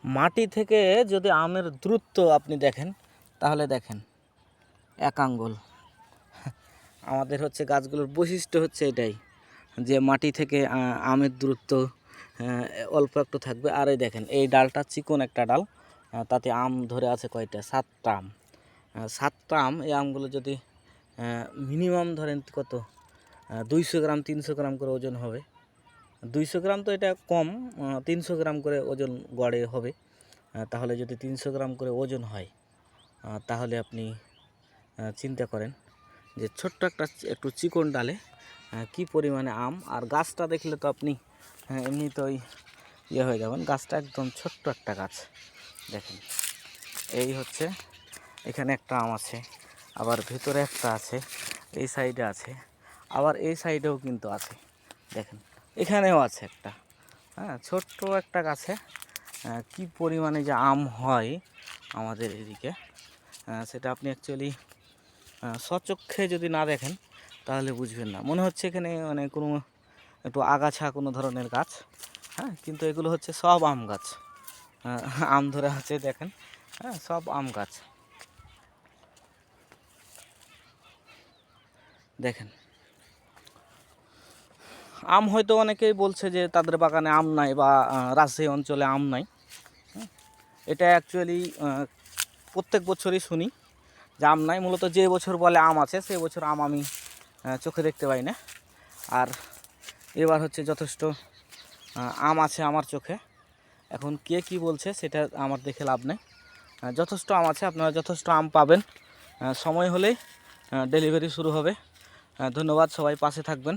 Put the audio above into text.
মাটি থেকে যদি আমের দূরত্ব আপনি দেখেন তাহলে দেখেন 1 আঙ্গুল। আমাদের হচ্ছে গাছগুলোর বৈশিষ্ট্য হচ্ছে এটাই যে মাটি থেকে আমের দূরত্ব অল্প একটু থাকবে। আর এই দেখেন এই ডালটা চিকন একটা ডাল, তাতে আম ধরে আছে কয়টা, 7টা আম। 7টা আম, এই আমগুলো যদি মিনিমাম ধরেন কত 200 গ্রাম 300 গ্রাম করে ওজন হবে। 200 গ্রাম তো এটা কম, 300 গ্রাম করে ওজন গড়ে হবে। তাহলে যদি 300 গ্রাম করে ওজন হয় তাহলে আপনি চিন্তা করেন যে ছোট্ট একটু চিকন ডালে কি পরিমাণে আম। আর গাছটা দেখলে তো আপনি এমনি তো ইয়ে হয়ে যাবেন। গাছটা একদম ছোট্ট একটা গাছ। দেখেন এই হচ্ছে, এখানে একটা আম আছে, আবার ভিতরে একটা আছে, এই সাইডে আছে, আবার এই সাইডেও কিন্তু আছে। দেখেন এখানেও আছে একটা। ছোট্ট একটা গাছে কি পরিমাণে যে আম হয় আমাদের এদিকে, সেটা আপনি অ্যাকচুয়ালি স্বচক্ষে যদি না দেখেন তাহলে বুঝবেন না। মনে হচ্ছে এখানে মানে কোনো একটু আগাছা কোনো ধরনের গাছ, কিন্তু এগুলো হচ্ছে সব আম গাছ। আম ধরে আছে দেখেন, সব আম গাছ। দেখেন আম হয়তো অনেকেই বলছে যে তাদের বাগানে আম নাই বা রাজশাহী অঞ্চলে আম নাই। এটা অ্যাকচুয়ালি প্রত্যেক বছরই শুনি যে আম নাই। মূলত যে বছর বলে আম আছে সেই বছর আম আমি চোখে দেখতে পাই না। আর এবার হচ্ছে যথেষ্ট আম আছে আমার চোখে। এখন কে কি বলছে সেটা আমার দেখে লাভ নেই। যথেষ্ট আম আছে, আপনারা যথেষ্ট আম পাবেন। সময় হলেই ডেলিভারি শুরু হবে। ধন্যবাদ, সবাই পাশে থাকবেন।